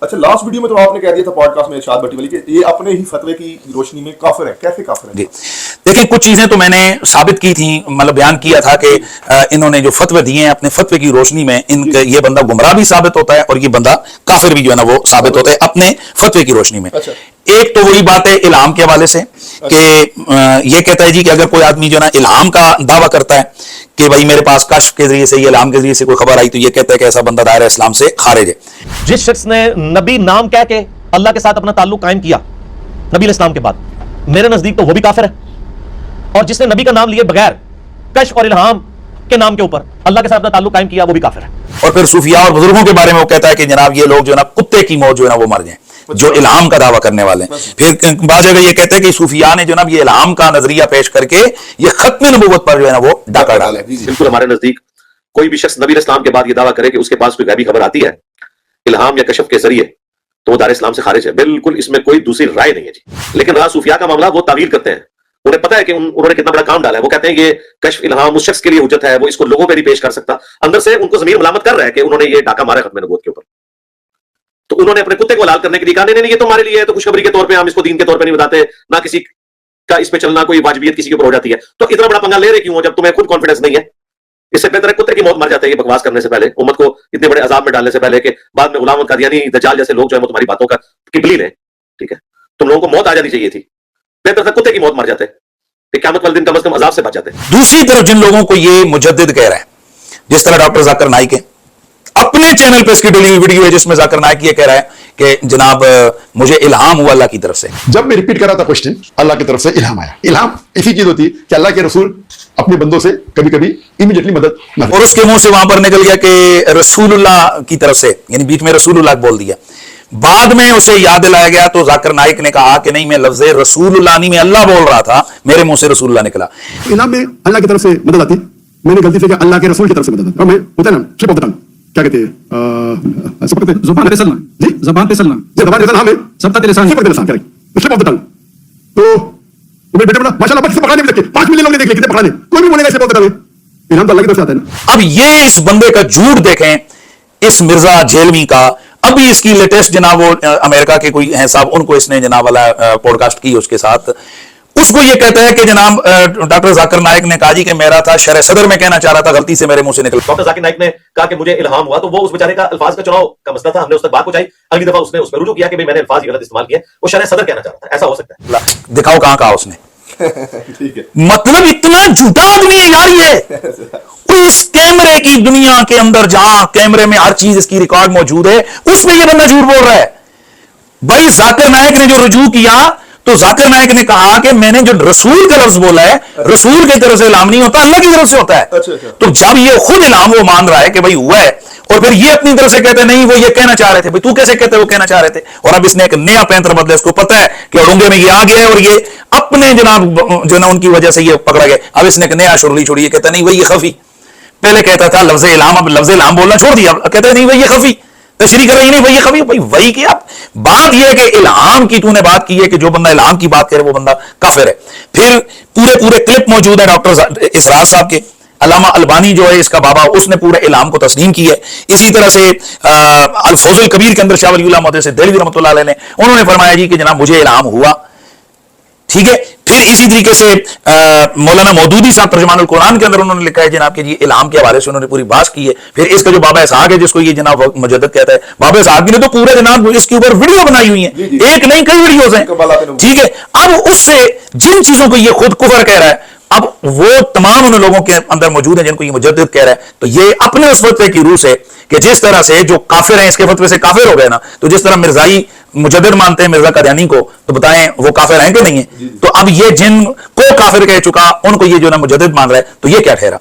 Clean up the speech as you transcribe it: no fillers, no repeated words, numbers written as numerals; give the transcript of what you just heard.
اچھا last video میں تو آپ نے کہہ دیا تھا پوڈ کاسٹ میں ارشاد بھٹی والی کہ یہ اپنے ہی فتوے کی روشنی میں کافر ہے. کیسے کافر ہے؟ جی دیکھیں کچھ چیزیں تو میں نے ثابت کی تھیں، مطلب بیان کیا تھا کہ انہوں نے جو فتوے دیے ہیں اپنے فتوے کی روشنی میں ان کا یہ بندہ گمراہ بھی ثابت ہوتا ہے اور یہ بندہ کافر بھی جو ہے نا وہ ثابت ہوتا ہے اپنے فتوے کی روشنی میں. ایک تو وہی بات ہے الہام کے حوالے سے کہ یہ کہتا ہے جی کہ اگر کوئی آدمی جو ہے نا الہام کا دعویٰ کرتا ہے کہ بھائی میرے پاس کشف کے ذریعے سے یہ الہام کے ذریعے سے کوئی خبر آئی تو یہ کہتا ہے کہ ایسا بندہ دائرہ اسلام سے خارج ہے. جس شخص نے نبی نام کہہ کے اللہ کے ساتھ اپنا تعلق قائم کیا نبی علیہ السلام کے بعد، میرے نزدیک تو وہ بھی کافر ہے. اور جس نے نبی کا نام لیے بغیر کشف اور الہام کے نام کے اوپر اللہ کے ساتھ اپنا تعلق قائم کیا وہ بھی کافر ہے. اور پھر صوفیاء اور بزرگوں کے بارے میں وہ کہتا ہے کہ جناب یہ لوگ جو ہے نا کتے کی موت جو ہے نا وہ مر جائیں جو الہام کا دعویٰ کرنے والے ہیں. پھر بعض جگہ یہ کہتے ہیں کہ صوفیاء نے جو نا یہ الہام کا نظریہ پیش کر کے یہ ختم نبوت پر جو ہے نا وہ ڈاکہ ڈالے. بالکل ہمارے نزدیک کوئی بھی شخص نبی علیہ السلام کے بعد یہ دعویٰ کرے کہ اس کے پاس کوئی غیبی خبر آتی ہے الہام یا کشف کے ذریعے تو وہ دار اسلام سے خارج ہے. بالکل اس میں کوئی دوسری رائے نہیں ہے جی. لیکن رہا صوفیاء کا معاملہ، وہ تعویل کرتے ہیں. انہیں پتہ ہے کہ انہوں نے کتنا بڑا کام ڈالا ہے. وہ کہتے ہیں یہ کشف الہام اس شخص کے لیے حجت ہے، وہ اس کو لوگوں پہ نہیں پیش کر سکتا. اندر سے ان کو ضمیر ملامت کر رہا ہے کہ انہوں نے یہ ڈاکہ مارا ختم نبوت کے اوپر. تو انہوں نے اپنے کتے کو حلال کرنے کے لیے کہا نہیں یہ تو ہمارے لیے ہے، تو خوشخبری کے طور پہ ہم اس کو دین کے طور پہ نہیں بتاتے، نہ کسی کا اس پہ چلنا کوئی واجبیت کسی کے اوپر ہو جاتی ہے. تو اتنا بڑا پنگا لے رہے کیوں جب تمہیں خود کانفیڈنس نہیں ہے؟ اس سے بہتر ہے کتے کی موت مر جاتے ہیں یہ بکواس کرنے سے پہلے، امت کو اتنے بڑے عذاب میں ڈالنے سے پہلے کہ بعد میں غلام قادیانی دجال جیسے لوگ جو ہے وہ تمہاری باتوں کا قبلی لیں. ٹھیک ہے، تم لوگوں کو موت آ جانی چاہیے تھی، بہتر تھا کتے کی موت مر جاتے کہ قیامت والے دن کم از کم عذاب سے بچ جاتے. دوسری طرف جن لوگوں کو یہ مجدد کہہ رہے ہیں جس طرح ڈاکٹر ذاکر نائک ہے، اپنے چینل پہ اس کی ڈلی ہوئی ویڈیو ہے جس میں ذاکر نائک یہ کہہ رہا ہے کہ جناب مجھے الہام ہوا اللہ کی طرف سے. جب میں ریپیٹ کر رہا تھا کوشچن اللہ کی طرف سے الہام آیا. الہام ایسی چیز ہوتی ہے کہ اللہ کے رسول اپنے بندوں سے کبھی کبھی امیڈیٹلی مدد نہ اور اس کے منہ سے وہاں پر نکل گیا کہ رسول اللہ کی طرف سے، یعنی بیچ میں رسول اللہ بول دیا. بعد میں اسے یاد دلایا گیا تو ذاکر نائک نے کہا کہ نہیں میں لفظ رسول اللہ نہیں میں اللہ بول رہا تھا، میرے منہ سے رسول اللہ نکلا. الہام میں اللہ کی طرف سے مدد آتی. میں نے غلطی سے کہا اللہ کے رسول کی طرف سے مدد آتی. میں ہوتا ہے نا شپ آف دا ٹنگ کیا کہتے ہیں زبان پہ چلنا جی زبان پہ چلنا زبان پہ ہمیں سبتا تیرے سامنے شپ آف دا ٹنگ. تو تمہیں بیٹے بنا ماشاءاللہ بچے پکڑانے بھی دیکھے 5 ملین لوگ نے دیکھ لے کتنے پکڑانے کوئی بھی بولے گا شپ آف دا ٹنگ. الہام تو اللہ کی طرف سے آتا ہے نا. اب یہ اس بندے کا جھوٹ دیکھیں، اس مرزا جھیلوی کا. ابھی اس کی لیٹسٹ جناب وہ امریکہ کے کوئی ہیں صاحب، ان کو اس نے جناب والا پوڈ کاسٹ کی اس کے ساتھ. اس کو یہ کہتا ہے کہ جناب ڈاکٹر ذاکر نائک نے کہا جی کہ میرا تھا شرح صدر میں کہنا چاہ رہا تھا، غلطی سے میرے منہ سے نکل. ڈاکٹر ذاکر نائک نے کہا کہ مجھے الہام ہوا تو وہ اس بیچارے کا الفاظ کا چناؤ کا مسئلہ تھا، ہم نے اس تک بات پہنچائی. اگلی دفعہ اس نے اس پہ رجوع کیا کہ میں نے الفاظ غلط استعمال کیے، وہ شرح صدر کہنا چاہ رہا تھا. ایسا ہو سکتا ہے؟ دکھاؤ کہاں کہا اس نے. مطلب اتنا جھوٹا آدمی ہے یار یہ. اس کیمرے کی دنیا کے اندر جہاں کیمرے میں ہر چیز اس کی ریکارڈ موجود ہے اس میں یہ بندہ جھوٹ بول رہا ہے. بھائی ذاکر نائک نے جو رجوع کیا تو ذاکر نائک نے کہا کہ میں نے جو رسول کا لفظ بولا ہے رسول کی طرف سے الہام نہیں ہوتا، اللہ کی طرف سے ہوتا ہے. تو جب یہ خود الہام وہ مان رہا ہے کہ بھائی ہوا ہے اور پھر یہ اپنی طرف سے کہتے ہیں نہیں وہ یہ کہنا چاہ رہے تھے، بھائی تو کیسے کہتے وہ کہنا چاہ رہے تھے. اور اب اس نے ایک نیا پینتر بدلا، اس کو پتا ہے کہ اڑنگے میں یہ آ گیا ہے اور یہ اپنے جناب جو نا ان کی وجہ سے یہ پکڑا گیا. اب اس نے ایک نیا شرلی چھوڑی، یہ کہتا نہیں وہ یہ خفی. پہلے کہتا تھا لفظ الہام، اب لفظ الہام بولنا چھوڑ دیا، کہتا ہے نہیں وہ یہ خفی. تشریح کر رہی نہیں وہی خفی. بھائی وہی کیا بات یہ ہے کہ الہام کی تو نے بات کی ہے کہ جو بندہ الہام کی بات کرے وہ بندہ کافر ہے. پھر پورے کلپ موجود ہے ڈاکٹر اسرار صاحب کے. علامہ البانی جو ہے اس کا بابا، اس نے پورے الہام کو تسلیم کی ہے. اسی طرح سے الفوز الکبیر کے اندر شاہ ولی اللہ محدث دہلوی رحمۃ اللہ علیہ نے انہوں نے فرمایا جی کہ جناب مجھے الہام ہوا. ٹھیک ہے. پھر اسی طریقے سے مولانا مودودی صاحب ترجمان القرآن کے اندر انہوں نے لکھا ہے جناب کہ جی الہام کے حوالے سے انہوں نے پوری بات کی ہے. پھر اس کا جو بابا اسحاق ہے جس کو یہ جناب مجدد کہتا ہے، بابا اسحاق نے تو پورے جناب اس کے اوپر ویڈیو بنائی ہوئی ہیں، ایک نہیں کئی ویڈیوز ہیں. ٹھیک ہے. اب اس سے جن چیزوں کو یہ خود کفر کہہ رہا ہے اب وہ تمام ان لوگوں کے اندر موجود ہیں جن کو یہ مجدد کہہ رہا ہے. تو یہ اپنے اس فتوے کی روح سے کہ جس طرح سے جو کافر ہیں اس کے فتوے سے کافر ہو گئے نا، تو جس طرح مرزائی مجدد مانتے ہیں مرزا قادیانی کو، تو بتائیں وہ کافر ہیں کہ نہیں ہیں؟ تو اب یہ جن کو کافر کہہ چکا ان کو یہ جو نا مجدد مان رہا ہے، تو یہ کیا ٹھہرا؟